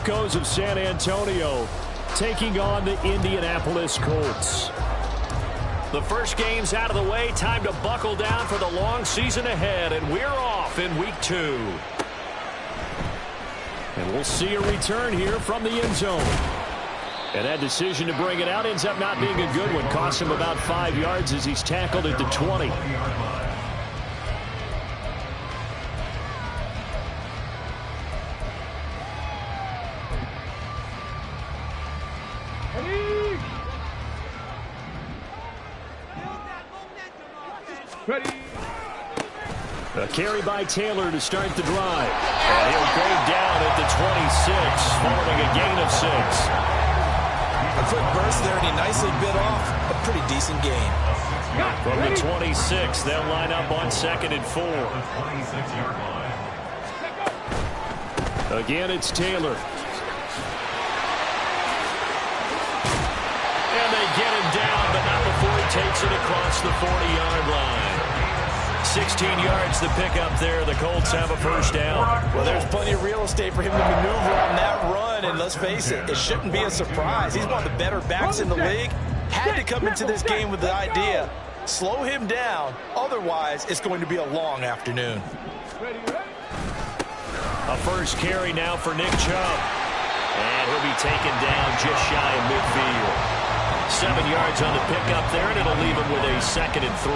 Broncos of San Antonio taking on the Indianapolis Colts. The first game's out of the way. Time to buckle down for the long season ahead, and we're off in week 2. And we'll see a return here from the end zone. And that decision to bring it out ends up not being a good one. Costs him about 5 yards as he's tackled at the 20. Ready. A carry by Taylor to start the drive. And he'll go down at the 26, following a gain of 6. A quick burst there, and he nicely bit off a pretty decent gain. From the 26, they'll line up on 2nd and 4. Again, it's Taylor. And they get him down, but not before he takes it across the 40-yard line. 16 yards the pickup there. The Colts have a first down. Well, there's plenty of real estate for him to maneuver on that run, and let's face it, it shouldn't be a surprise. He's one of the better backs in the league. Had to come into this game with the idea, slow him down, otherwise it's going to be a long afternoon. A first carry now for Nick Chubb. And he'll be taken down just shy of midfield. 7 yards on the pickup there, and it'll leave him with a 2nd and 3.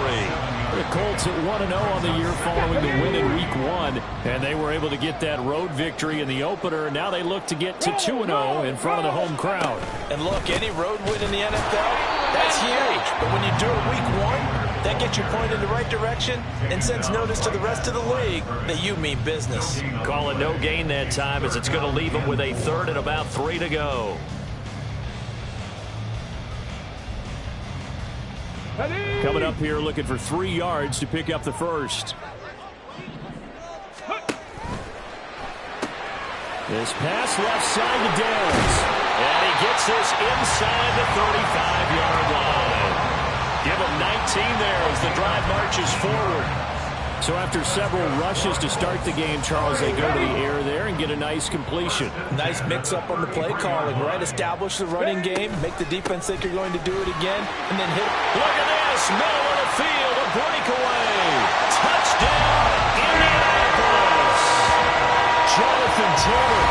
The Colts at 1-0 on the year following the win in Week 1, and they were able to get that road victory in the opener. Now they look to get to 2-0 in front of the home crowd. And look, any road win in the NFL, that's huge. But when you do it Week 1, that gets you pointed in the right direction and sends notice to the rest of the league that you mean business. Calling no gain that time, as it's going to leave him with a 3rd and about 3 to go. Coming up here looking for 3 yards to pick up the first. This pass left side to Downs. And he gets this inside the 35-yard line. Give him 19 there as the drive marches forward. So after several rushes to start the game, Charles, they go to the air there and get a nice completion. Nice mix-up on the play calling, right? Establish the running game, make the defense think you're going to do it again, and then hit. Look at this, middle of the field, a breakaway. Touchdown, Indianapolis. Jonathan Taylor,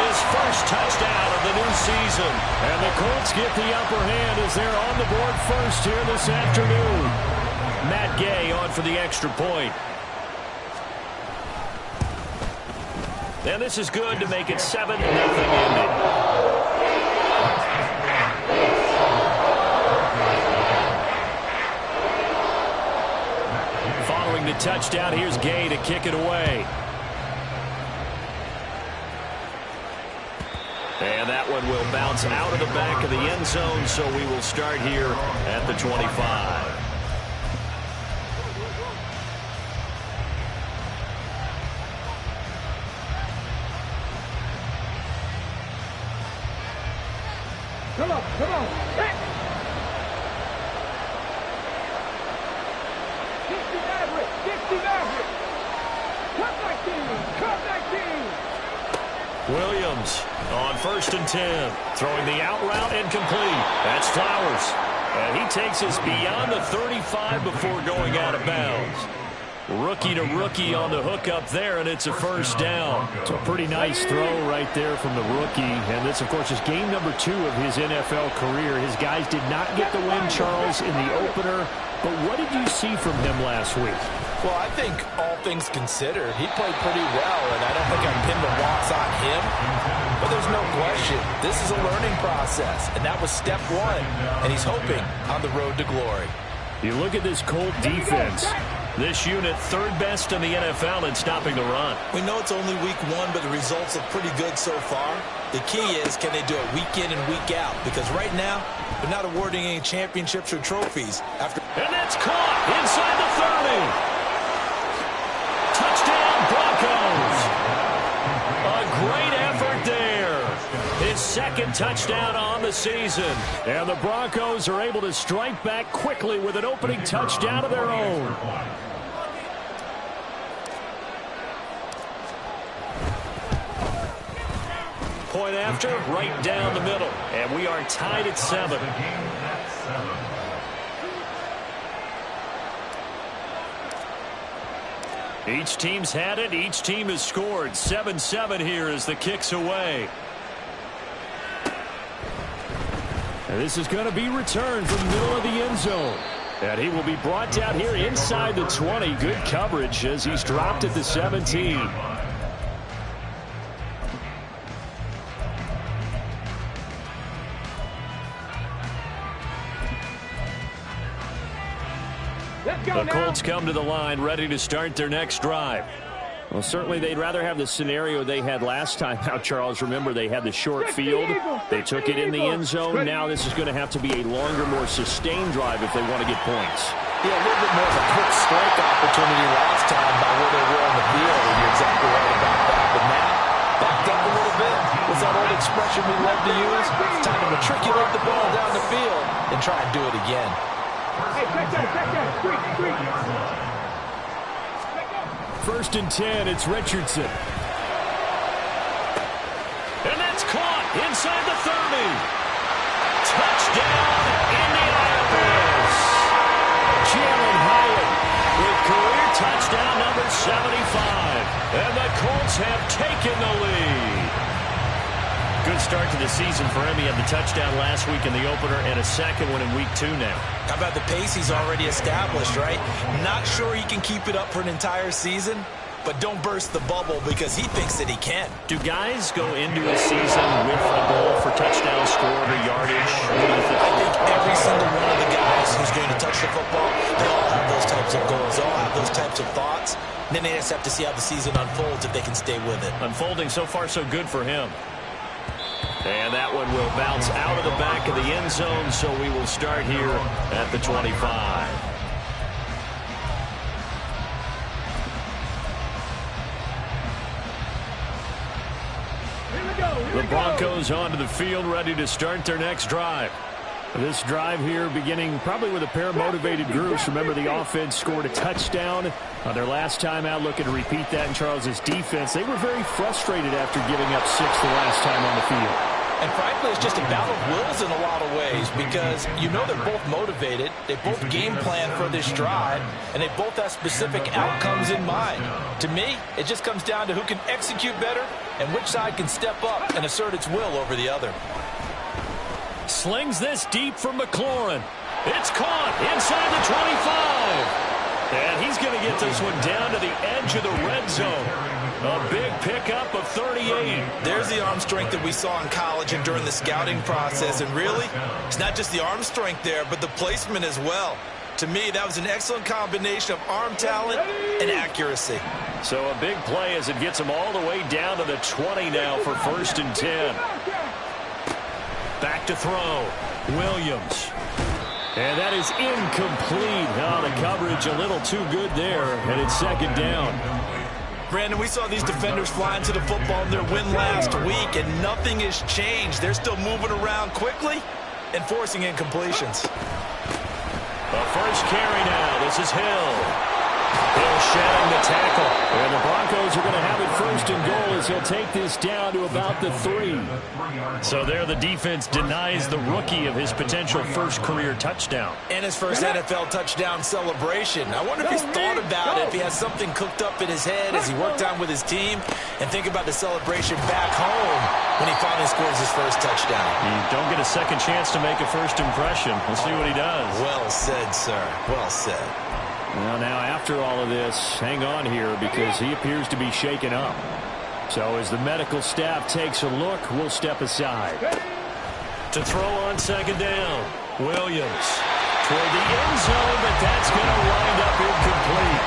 his first touchdown of the new season. And the Colts get the upper hand as they're on the board first here this afternoon. Matt Gay on for the extra point. And this is good to make it 7-0 Indy. Following the touchdown, here's Gay to kick it away. And that one will bounce out of the back of the end zone, so we will start here at the 25. Come on, come on. Hey. 60 Maverick, 60 Maverick. Cut that team. Williams on 1st and 10. Throwing the out route incomplete. That's Flowers. And he takes us beyond the 35 before going out of bounds. Rookie to rookie on the hook up there, and it's a first down. It's a pretty nice throw right there from the rookie. And this, of course, is game number 2 of his NFL career. His guys did not get the win, Charles, in the opener. But what did you see from him last week? Well, I think all things considered, he played pretty well, and I don't think I'd pin the loss on him. But there's no question, this is a learning process, and that was step 1. And he's hoping on the road to glory. You look at this Colt defense. This unit 3rd best in the NFL in stopping the run. We know it's only week 1, but the results are pretty good so far. The key is, can they do it week in and week out? Because right now, they're not awarding any championships or trophies. And that's caught inside the 30. Touchdown, Broncos. A great effort there. His 2nd touchdown on the season. And the Broncos are able to strike back quickly with an opening touchdown of their own. going after? Right down the middle. And we are tied at 7. Each team's had it. Each team has scored. 7-7 here as the kick's away. And this is going to be returned from the middle of the end zone. And he will be brought down here inside the 20. Good coverage as he's dropped at the 17. The Colts come to the line ready to start their next drive. Well, certainly they'd rather have the scenario they had last time out, Charles. Remember, they had the short field. They took it in the end zone. Now this is going to have to be a longer, more sustained drive if they want to get points. Yeah, a little bit more of a quick strike opportunity last time by where they were on the field. And you're exactly right about that. But now, backed up a little bit. What's that old expression we love to use? It's time to matriculate the ball down the field and try and do it again. Hey, check that. Street. 1st and 10, it's Richardson. And that's caught inside the 30. Touchdown, Indianapolis. Jalen Hyatt with career touchdown number 75. And the Colts have taken the lead. Good start to the season for him. He had the touchdown last week in the opener and a second one in week 2 now. How about the pace he's already established, right? Not sure he can keep it up for an entire season, but don't burst the bubble because he thinks that he can. Do guys go into a season with a goal for touchdown scored or yardage? What do you think? I think every single one of the guys who's going to touch the football, they all have those types of goals. They all have those types of thoughts. And then they just have to see how the season unfolds if they can stay with it. Unfolding so far so good for him. And that one will bounce out of the back of the end zone, so we will start here at the 25. The Broncos onto the field, ready to start their next drive. This drive here beginning probably with a pair of motivated groups. Remember, the offense scored a touchdown on their last time out, looking to repeat that in Charles's defense. They were very frustrated after giving up 6 the last time on the field. And frankly, it's just a battle of wills in a lot of ways because you know they're both motivated, they both game plan for this drive, and they both have specific outcomes in mind. To me, it just comes down to who can execute better and which side can step up and assert its will over the other. Slings this deep from McLaurin. It's caught inside the 25. And he's going to get this one down to the edge of the red zone. A big pickup of 38. There's the arm strength that we saw in college and during the scouting process. And really, it's not just the arm strength there, but the placement as well. To me, that was an excellent combination of arm talent and accuracy. So a big play as it gets him all the way down to the 20 now for 1st and 10. Back to throw. Williams. And that is incomplete. Oh, the coverage a little too good there, and it's 2nd down. Brandon, we saw these defenders fly into the football in their win last week, and nothing has changed. They're still moving around quickly and forcing incompletions. The first carry now. This is Hill. Hill shedding the tackle. And the Broncos are going to have it 1st and goal as he'll take this down to about the 3. So there the defense denies the rookie of his potential first career touchdown. And his first NFL touchdown celebration. I wonder if he's thought about it, if he has something cooked up in his head as he worked on with his team, and think about the celebration back home when he finally scores his first touchdown. You don't get a second chance to make a first impression. We'll see what he does. Well said, sir. Well said. Well, now after all of this, hang on here because he appears to be shaken up. So as the medical staff takes a look, we'll step aside. To throw on 2nd down, Williams toward the end zone, but that's going to wind up incomplete.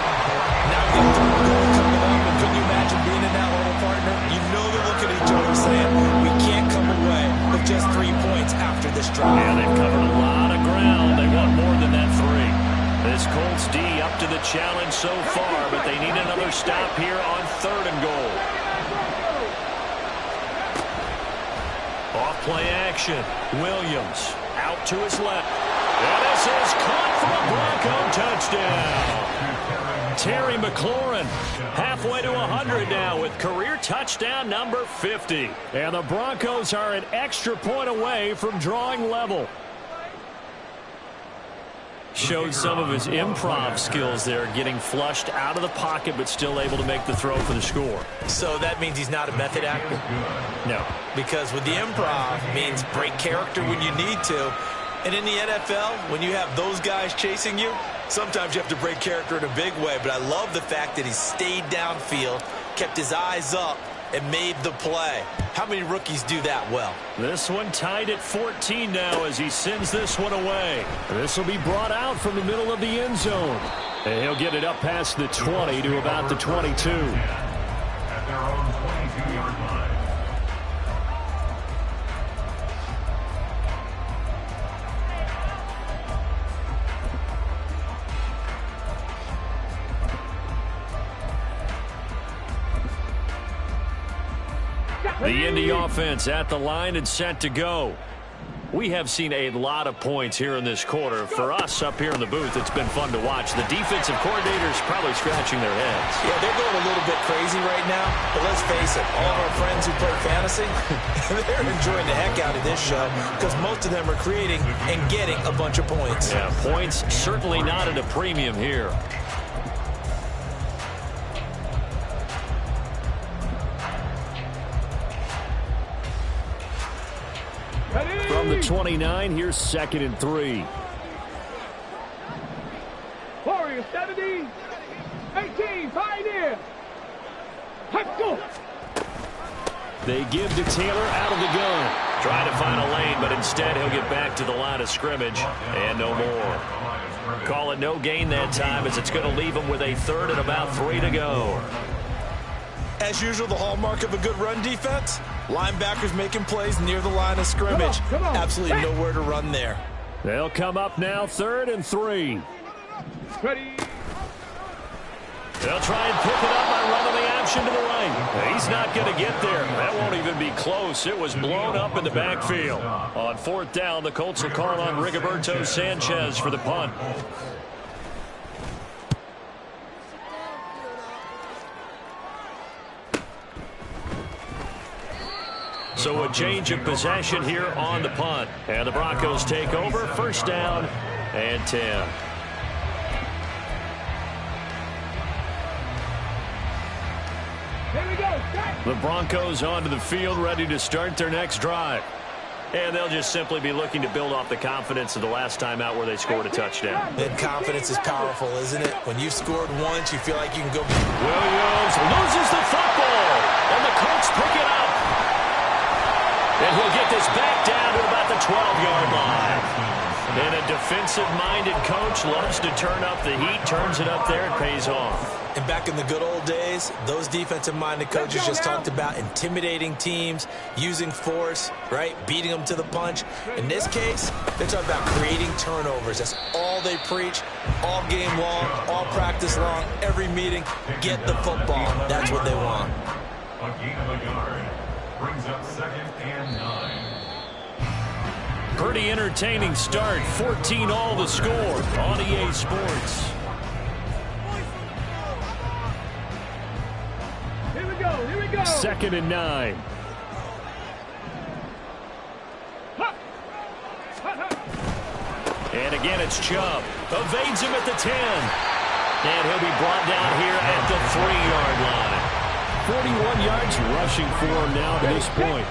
Now the third goal coming up, and can you imagine being in that little partner? You know they're looking at each other saying, we can't come away with just 3 points after this drive. Yeah, they've covered a lot of ground. They want more than that 3. This Colts D up to the challenge so far, but they need another stop here on 3rd and goal. Off play action. Williams out to his left. And this is caught for a Bronco touchdown. Terry McLaurin, halfway to 100 now with career touchdown number 50. And the Broncos are an extra point away from drawing level. Showed some of his improv skills there, getting flushed out of the pocket but still able to make the throw for the score. So that means he's not a method actor? No. Because with the improv, it means break character when you need to. And in the NFL, when you have those guys chasing you, sometimes you have to break character in a big way. But I love the fact that he stayed downfield, kept his eyes up, and made the play. How many rookies do that well? This one tied at 14 now as he sends this one away. This will be brought out from the middle of the end zone. And he'll get it up past the 20 to about the 22. At their own 22-yard line. The Indy offense at the line and set to go. We have seen a lot of points here in this quarter. For us up here in the booth, it's been fun to watch. The defensive coordinators probably scratching their heads. Yeah, they're going a little bit crazy right now. But let's face it, all of our friends who play fantasy, they're enjoying the heck out of this show because most of them are creating and getting a bunch of points. Yeah, points certainly not at a premium here. From the 29, here's 2nd and 3. Warriors 70, 18, Pioneer. Let's go. They give to Taylor out of the gun. Trying to find a lane, but instead he'll get back to the line of scrimmage and no more. Call it no gain that time as it's going to leave him with a 3rd and about 3 to go. As usual, the hallmark of a good run defense, linebackers making plays near the line of scrimmage. Come on. Absolutely nowhere to run there. They'll come up now 3rd and 3. Ready. They'll try and pick it up by running the option to the right. He's not going to get there. That won't even be close. It was blown up in the backfield. On 4th down, the Colts will call on Rigoberto Sanchez for the punt. So a change of possession here on the punt. And the Broncos take over. 1st down and 10. Here we go. The Broncos onto the field, ready to start their next drive. And they'll just simply be looking to build off the confidence of the last time out where they scored a touchdown. And confidence is powerful, isn't it? When you've scored once, you feel like you can go. Williams loses the football, and the Colts pick it up. And he'll get this back down to about the 12-yard line. And a defensive-minded coach loves to turn up the heat, turns it up there, and pays off. And back in the good old days, those defensive-minded coaches just talked about intimidating teams, using force, right, beating them to the punch. In this case, they're talking about creating turnovers. That's all they preach, all game long, all practice long, every meeting. Get the football. That's what they want. A gain of a yard brings up 2nd and 9. Pretty entertaining start. 14 all the score on EA Sports. Here we go. Here we go. 2nd and 9. And again, it's Chubb. Evades him at the 10. And he'll be brought down here at the 3-yard line. 41 yards rushing for him now to this point.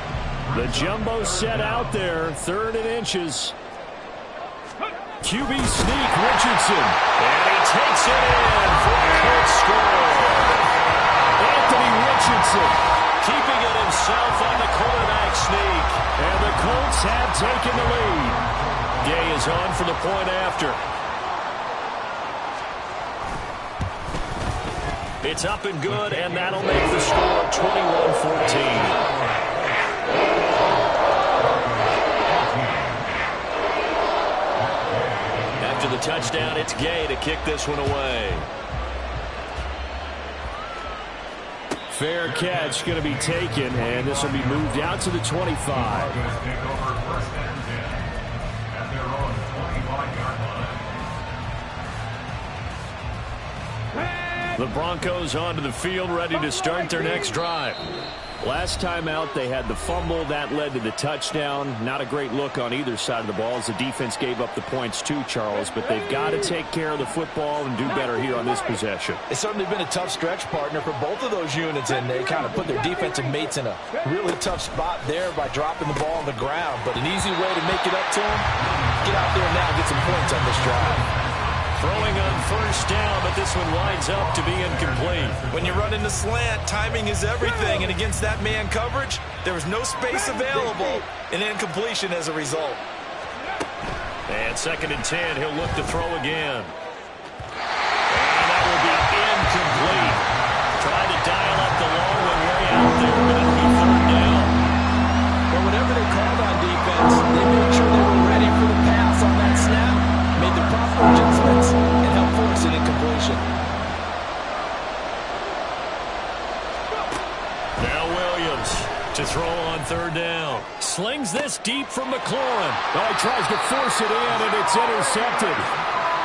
The jumbo set out there, 3rd and inches. QB sneak, Richardson. And he takes it in for a Colts score. Anthony Richardson keeping it himself on the quarterback sneak. And the Colts have taken the lead. Gay is on for the point after. It's up and good, and that'll make the score 21-14. After the touchdown, it's Gay to kick this one away. Fair catch going to be taken, and this will be moved out to the 25. The Broncos onto the field, ready to start their next drive. Last time out, they had the fumble. That led to the touchdown. Not a great look on either side of the ball as the defense gave up the points too, Charles. But they've got to take care of the football and do better here on this possession. It's certainly been a tough stretch, partner, for both of those units, and they kind of put their defensive mates in a really tough spot there by dropping the ball on the ground. But an easy way to make it up to them, get out there now and get some points on this drive. Throwing on first down, but this one winds up to be incomplete. When you run in the slant, timing is everything, and against that man coverage, there was no space available, and incompletion as a result. And 2nd and 10, he'll look to throw again. And that will be incomplete. Trying to dial up the long one way out there, but it'll be 3rd down. But whatever they called on defense, they made sure they were ready for the pass on that snap, made the proper adjustments, and helped force an incompletion. Now Williams to throw on 3rd down. Slings this deep from McLaurin. Oh, he tries to force it in, and it's intercepted.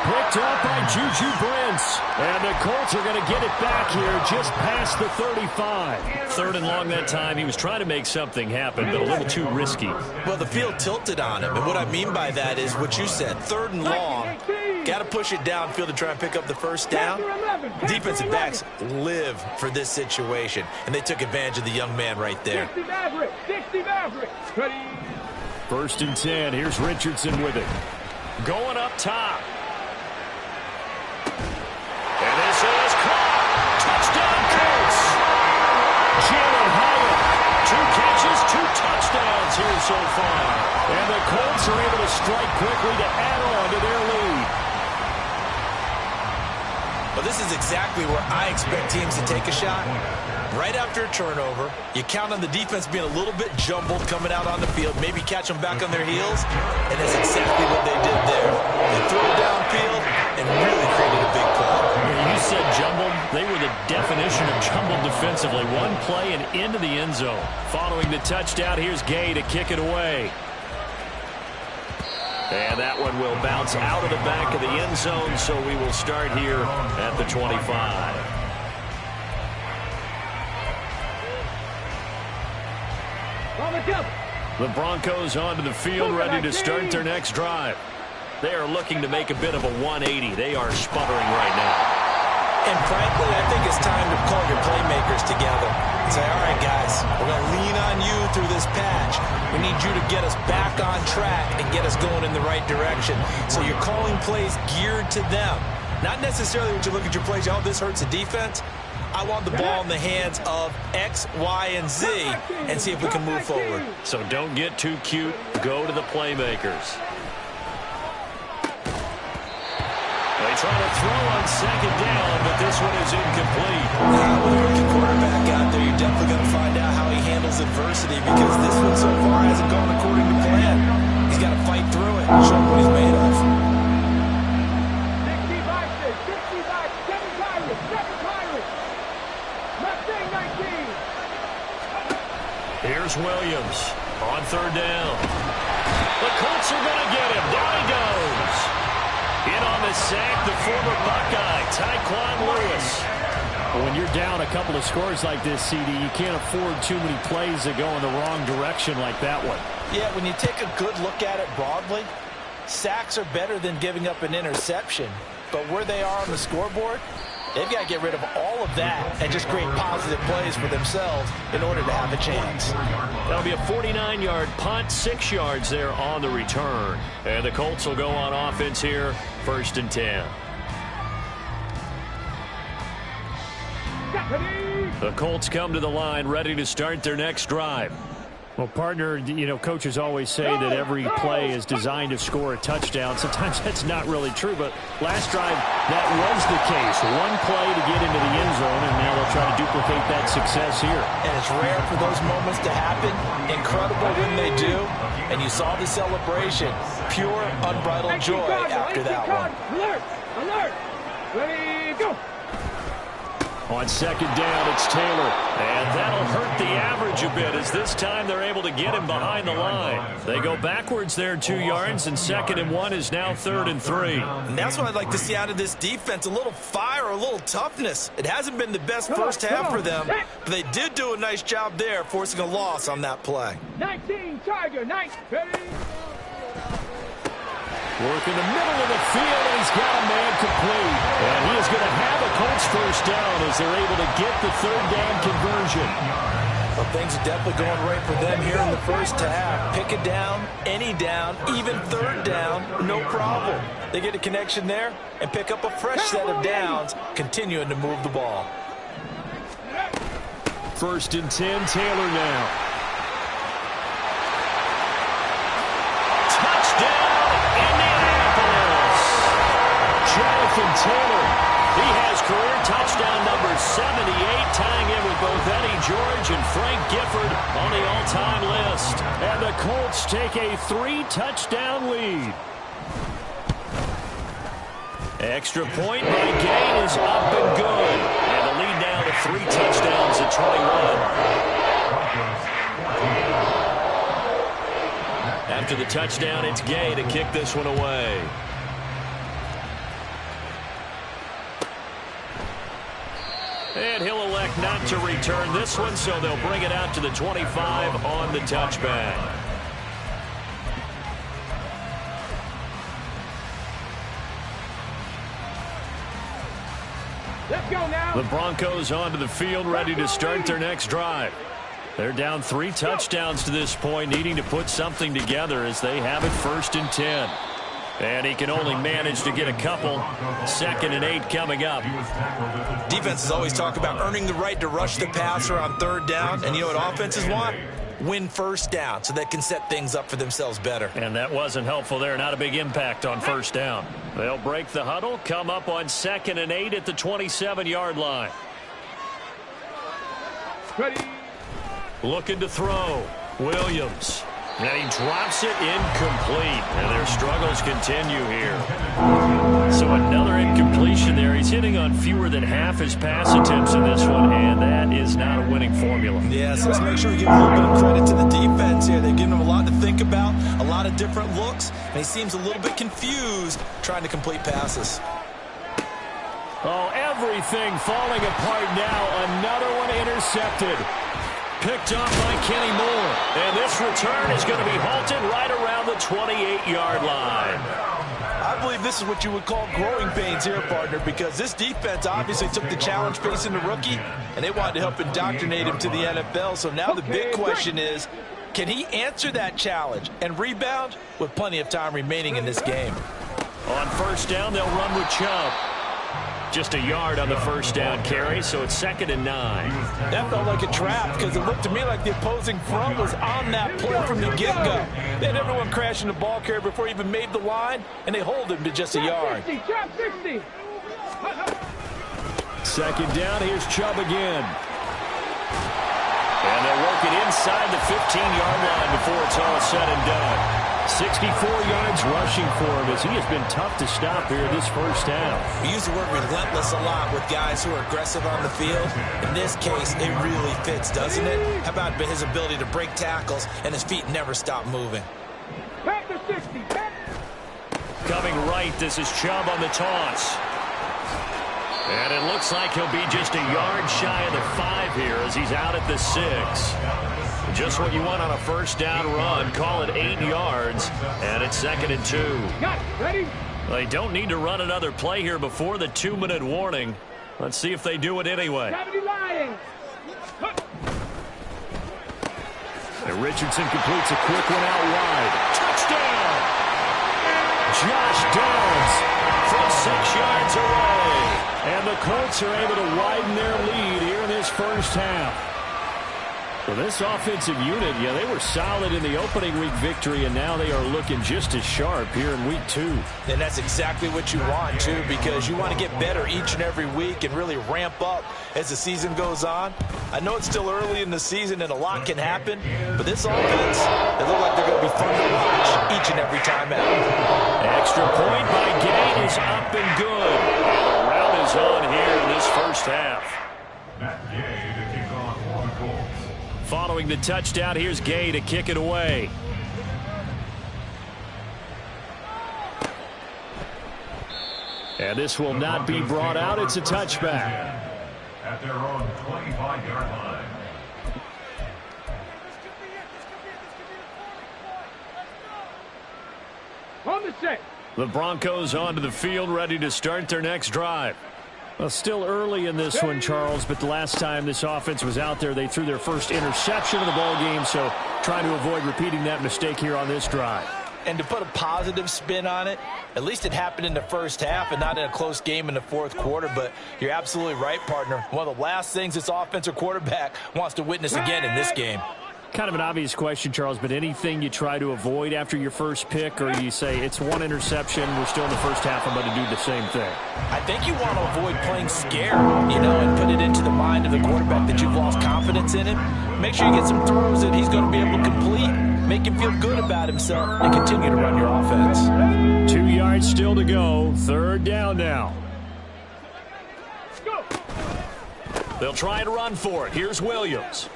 Picked up by Juju Brents. And the Colts are going to get it back here just past the 35. 3rd and long that time. He was trying to make something happen, but a little too risky. Well, the field tilted on him, and what I mean by that is what you said, 3rd and long. Got to push it downfield to try and pick up the first down. Defensive backs live for this situation, and they took advantage of the young man right there. 60 Maverick. Ready. 1st and 10. Here's Richardson with it. Going up top. And this is caught. Touchdown, Colts. Jalen Hyatt. 2 catches, 2 touchdowns here so far. And the Colts are able to strike quickly to add on to their lead. Well, this is exactly where I expect teams to take a shot. Right after a turnover, you count on the defense being a little bit jumbled coming out on the field, maybe catch them back on their heels, and that's exactly what they did there. They threw it downfield and really created a big play. You said jumbled. They were the definition of jumbled defensively. One play and into the end zone. Following the touchdown, here's Gay to kick it away. And that one will bounce out of the back of the end zone, so we will start here at the 25. The Broncos onto the field, ready to start their next drive. They are looking to make a bit of a 180. They are sputtering right now. And frankly, I think it's time to call your playmakers together and say, all right, guys, we're going to lean on you through this patch. We need you to get us back on track and get us going in the right direction. So you're calling plays geared to them. Not necessarily when you look at your plays, oh, this hurts the defense. I want the ball in the hands of X, Y, and Z and see if we can move forward. So don't get too cute. Go to the playmakers. They try to throw on 2nd down, but this one is incomplete. With a rookie quarterback out there, you're definitely going to find out how he handles adversity because this one so far hasn't gone according to plan. He's got to fight through it and show what he's made of. 7 Pirates. Mustang 19. Here's Williams on 3rd down. The Colts are going to get him. Down he goes. In on the sack, the former Buckeye, Tyquan Lewis. When you're down a couple of scores like this, CD, you can't afford too many plays that go in the wrong direction like that one. Yeah, when you take a good look at it broadly, sacks are better than giving up an interception. But where they are on the scoreboard, they've got to get rid of all of that and just create positive plays for themselves in order to have a chance. That'll be a 49-yard punt, 6 yards there on the return. And the Colts will go on offense here, 1st and 10. The Colts come to the line, ready to start their next drive. Well, partner, you know, coaches always say that every play is designed to score a touchdown. Sometimes that's not really true, but last drive, that was the case. One play to get into the end zone, and now they'll try to duplicate that success here. And it's rare for those moments to happen. Incredible when they do. And you saw the celebration. Pure, unbridled joy after that one. Alert! Alert! Ready, go! On second down, it's Taylor. And that'll hurt the average a bit as this time they're able to get him behind the line. They go backwards there 2 yards, and 2nd and 1 is now 3rd and 3. And that's what I'd like to see out of this defense, a little fire, a little toughness. It hasn't been the best first half for them, but they did do a nice job there, forcing a loss on that play. 19, Tiger, 9, ready. Work in the middle of the field, and he's got a man complete. And he is going to have a Colts first down as they're able to get the 3rd down conversion. Well, things are definitely going right for them here in the first half. Pick a down, any down, even 3rd down, no problem. They get a connection there and pick up a fresh set of downs, continuing to move the ball. 1st and 10, Taylor now. Touchdown, Indianapolis! Jonathan Taylor, he has career touchdown number 78, tying in with both Eddie George and Frank Gifford on the all-time list. And the Colts take a 3-touchdown lead. Extra point by Gay is up and good. And the lead now to 3 touchdowns at 21. After the touchdown, it's Gay to kick this one away. And he'll elect not to return this one, so they'll bring it out to the 25 on the touchback. Let's go now. The Broncos onto the field, ready to start their next drive. They're down 3 touchdowns to this point, needing to put something together as they have it 1st and 10. And he can only manage to get a couple. 2nd and 8 coming up. Defenses always talk about earning the right to rush the passer on 3rd down. And you know what offenses want? Win 1st down so they can set things up for themselves better. And that wasn't helpful there. Not a big impact on 1st down. They'll break the huddle, come up on 2nd and 8 at the 27-yard line. Ready. Looking to throw. Williams. And he drops it incomplete. And their struggles continue here. So another incompletion there. He's hitting on fewer than half his pass attempts in this one, and that is not a winning formula. Yeah, so let's make sure we give a little bit of credit to the defense here. They've given him a lot to think about, a lot of different looks, and he seems a little bit confused trying to complete passes. Oh, everything falling apart now. Another one intercepted. Picked off by Kenny Moore. And this return is going to be halted right around the 28-yard line. I believe this is what you would call growing pains here, partner, because this defense obviously took the challenge facing the rookie, and they wanted to help indoctrinate him to the NFL. So now the big question is, can he answer that challenge and rebound with plenty of time remaining in this game? On 1st down, they'll run with Chubb. Just a yard on the 1st down carry, so it's 2nd and 9. That felt like a trap because it looked to me like the opposing front was on that play from the get-go. They had everyone crashing the ball carrier before he even made the line, and they hold him to just a yard. 60, 60. 2nd down, here's Chubb again. And they'll work it inside the 15-yard line before it's all said and done. 64 yards rushing for him as he has been tough to stop here this first half. We use the word relentless a lot with guys who are aggressive on the field. In this case, it really fits, doesn't it? How about his ability to break tackles and his feet never stop moving? Panther 60. Coming right, this is Chubb on the toss. And it looks like he'll be just a yard shy of the 5 here as he's out at the 6. Just what you want on a 1st down run. Call it 8 yards, and it's 2nd and 2. Got it. Ready? They don't need to run another play here before the 2-minute warning. Let's see if they do it anyway. And Richardson completes a quick one out wide. Touchdown! Josh Downs from 6 yards away. And the Colts are able to widen their lead here in this first half. Well, this offensive unit, yeah, they were solid in the opening week victory, and now they are looking just as sharp here in week 2. And that's exactly what you want, too, because you want to get better each and every week and really ramp up as the season goes on. I know it's still early in the season and a lot can happen, but this offense, they look like they're going to be fun to watch each and every time out. Extra point by Gay is up and good. And the rout is on here in this first half. Following the touchdown, here's Gay to kick it away. And this will not be brought out. It's a touchback. At their own 25-yard line. On the set. The Broncos onto the field, ready to start their next drive. Well, still early in this one, Charles, but the last time this offense was out there, they threw their first interception of the ball game, so trying to avoid repeating that mistake here on this drive. And to put a positive spin on it, at least it happened in the first half and not in a close game in the fourth quarter. But you're absolutely right, partner. One of the last things this offensive quarterback wants to witness again in this game. Kind of an obvious question, Charles, but anything you try to avoid after your first pick, or you say it's one interception, we're still in the first half, I'm going to do the same thing? I think you want to avoid playing scared, and put it into the mind of the quarterback that you've lost confidence in him. Make sure you get some throws that he's going to be able to complete, make him feel good about himself, and continue to run your offense. 2 yards still to go. Third down now. Go. They'll try to run for it. Here's Williams.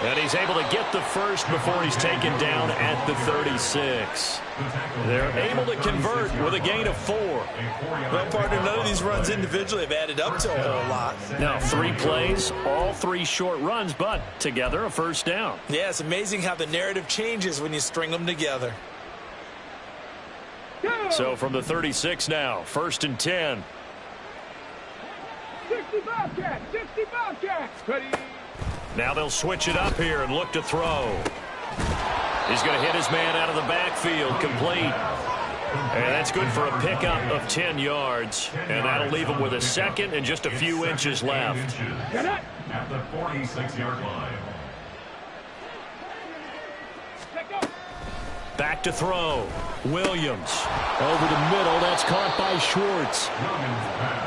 And he's able to get the first before he's taken down at the 36. They're able to convert with a gain of 4. Well, partner, none of these runs individually have added up to a whole lot. Now, 3 plays, all 3 short runs, but together a first down. Yeah, it's amazing how the narrative changes when you string them together. So from the 36 now, 1st and 10. 60 Bobcats. 60 Bobcats. Ready. Now they'll switch it up here and look to throw. He's going to hit his man out of the backfield, complete. And that's good for a pickup of 10 yards. And that'll leave him with a second and just a few inches left. At the 46-yard line. Back to throw. Williams over the middle. That's caught by Schwartz.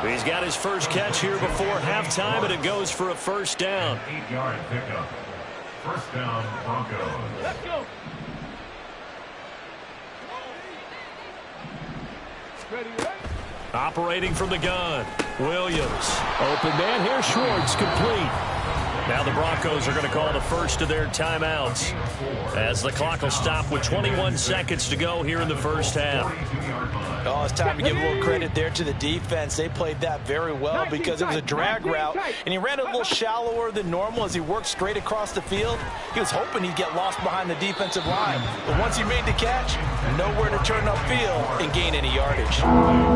He's got his first catch here before halftime, and it goes for a first down. 8-yard pickup. First down, Broncos. Let's go. Ready. Operating from the gun. Williams. Open man. Here's Schwartz, complete. Now the Broncos are going to call the first of their timeouts as the clock will stop with 21 seconds to go here in the first half. Oh, it's time to give a little credit there to the defense. They played that very well because it was a drag route, and he ran it a little shallower than normal as he worked straight across the field. He was hoping he'd get lost behind the defensive line, but once he made the catch, nowhere to turn upfield and gain any yardage.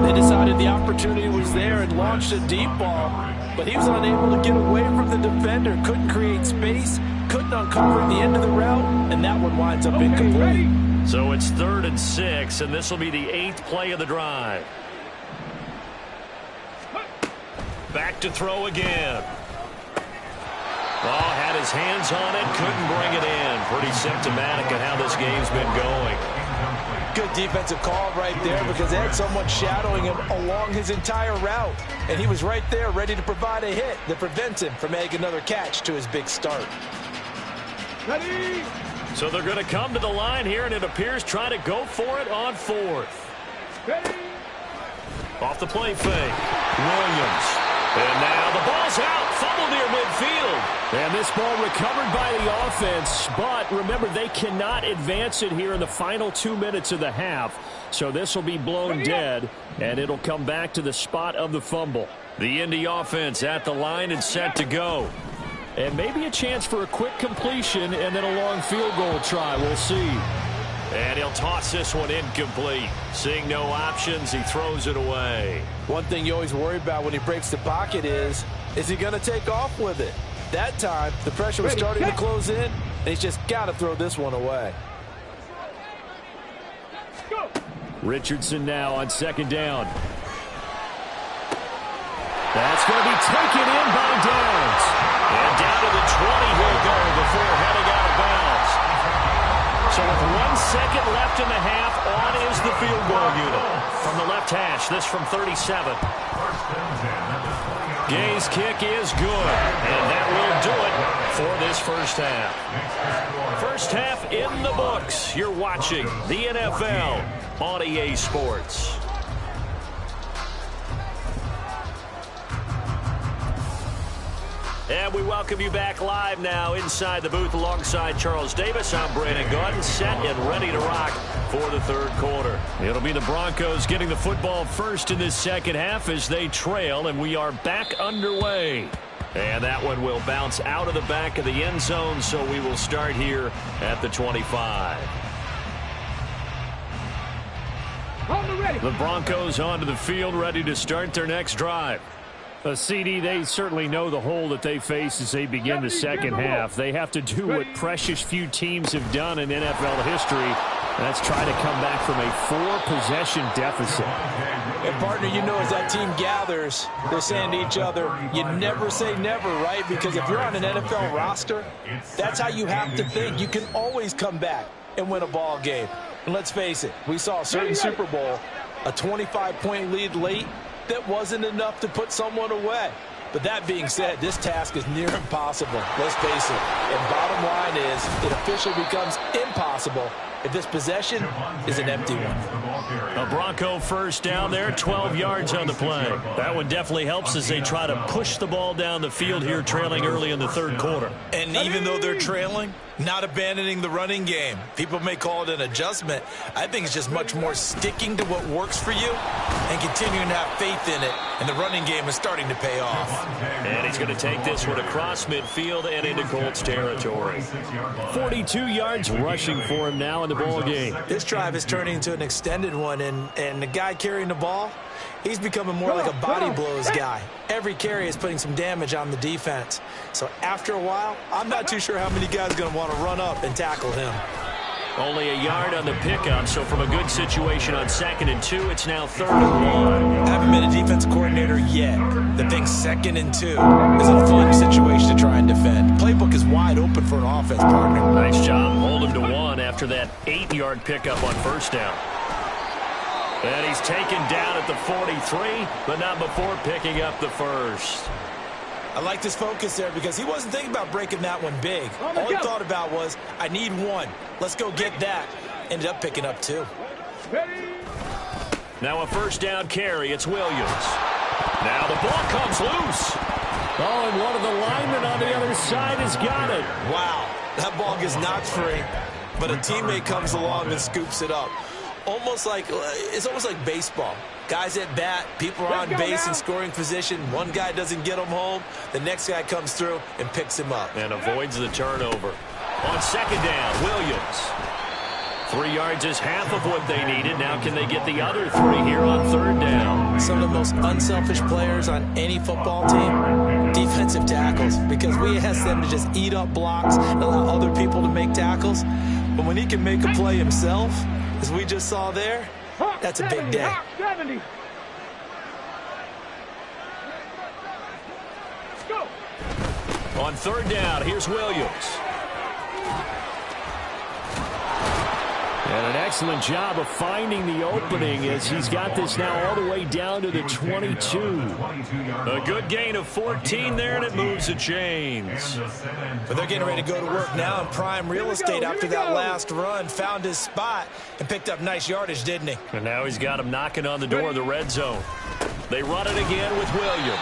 They decided the opportunity was there and launched a deep ball, but he was unable to get away from the defender, couldn't create space, couldn't uncover the end of the route, and that one winds up incomplete. So it's 3rd and 6, and this will be the 8th play of the drive. Back to throw again. Oh, had his hands on it, couldn't bring it in. Pretty symptomatic of how this game's been going. Good defensive call right there because they had someone shadowing him along his entire route, and he was right there ready to provide a hit that prevents him from making another catch to his big start. Ready. So they're going to come to the line here, and it appears trying to go for it on 4th. Ready. Off the play fake. Williams. And now the ball's out. Fumble near midfield. And this ball recovered by the offense. But remember, they cannot advance it here in the final 2 minutes of the half. So this will be blown dead, and it'll come back to the spot of the fumble. The Indy offense at the line and set to go. And maybe a chance for a quick completion and then a long field goal try. We'll see. And he'll toss this one incomplete. Seeing no options, he throws it away. One thing you always worry about when he breaks the pocket is he going to take off with it? That time, the pressure was starting to close in, and he's just got to throw this one away. Go. Richardson now on 2nd down. That's going to be taken in by Downs. And down to the 20 he'll go before heading out of bounds. So with 1 second left in the half, on is the field goal unit. From the left hash, this from 37. Gay's kick is good, and that will do it for this first half. First half in the books. You're watching the NFL on EA Sports. And we welcome you back live now inside the booth alongside Charles Davis. I'm Brandon Gaudin, set and ready to rock for the third quarter. It'll be the Broncos getting the football first in this second half as they trail, and we are back underway. And that one will bounce out of the back of the end zone, so we will start here at the 25. The Broncos onto the field, ready to start their next drive. CD, they certainly know the hole that they face as they begin the second half. They have to do what precious few teams have done in NFL history, and that's try to come back from a 4-possession deficit. And, partner, you know, as that team gathers, they're saying to each other, you never say never, right? Because if you're on an NFL roster, that's how you have to think. You can always come back and win a ball game. And let's face it, we saw a certain Super Bowl, a 25-point lead late, that wasn't enough to put someone away. But that being said, this task is near impossible. Let's face it. And bottom line is, it officially becomes impossible if this possession is an empty one. A Bronco first down there, 12 yards on the play. That one definitely helps as they try to push the ball down the field here, trailing early in the third quarter. And even though they're trailing, not abandoning the running game. People may call it an adjustment. I think it's just much more sticking to what works for you and continuing to have faith in it. And the running game is starting to pay off. And he's going to take this one across midfield and into Colts territory. 42 yards rushing for him now in the ball game. This drive is turning into an extended one, and the guy carrying the ball, he's becoming more like a body blows guy. Every carry is putting some damage on the defense. So after a while, I'm not too sure how many guys are going to want to run up and tackle him. Only a yard on the pickup, so from a good situation on 2nd and 2, it's now 3rd and 1. I haven't been a defense coordinator yet that thinks 2nd and 2 is a fun situation to try and defend. Playbook is wide open for an offense, partner. Nice job. Hold him to 1 after that 8-yard pickup on first down. And he's taken down at the 43, but not before picking up the first. I like this focus there because he wasn't thinking about breaking that one big. All he thought about was, I need 1. Let's go get that. Ended up picking up 2. Now a first down carry. It's Williams. Now the ball comes loose. Oh, and one of the linemen on the other side has got it. Wow, that ball gets knocked free, but a teammate comes along and scoops it up. It's almost like baseball. Guys at bat, people are on base in scoring position. One guy doesn't get him home. The next guy comes through and picks him up. And avoids the turnover. On 2nd down, Williams. 3 yards is half of what they needed. Now can they get the other 3 here on 3rd down? Some of the most unselfish players on any football team, defensive tackles, because we ask them to just eat up blocks and allow other people to make tackles. But when he can make a play himself, as we just saw there, that's a big day. 70. On 3rd down, here's Williams. And an excellent job of finding the opening as he's got this now all the way down to the 22. A good gain of 14 there, and it moves the chains. But they're getting ready to go to work now in prime real estate after that last run. Found his spot and picked up nice yardage, didn't he? And now he's got him knocking on the door of the red zone. They run it again with Williams.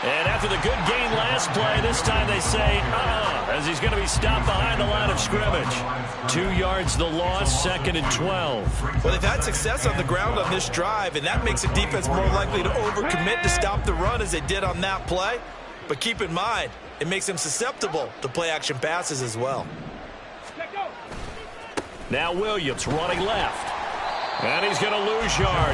And after the good gain last play, this time they say, as he's going to be stopped behind the line of scrimmage. 2 yards the loss, 2nd and 12. Well, they've had success on the ground on this drive, and that makes a defense more likely to overcommit to stop the run as they did on that play. But keep in mind, it makes them susceptible to play-action passes as well. Now Williams running left. And he's going to lose yards.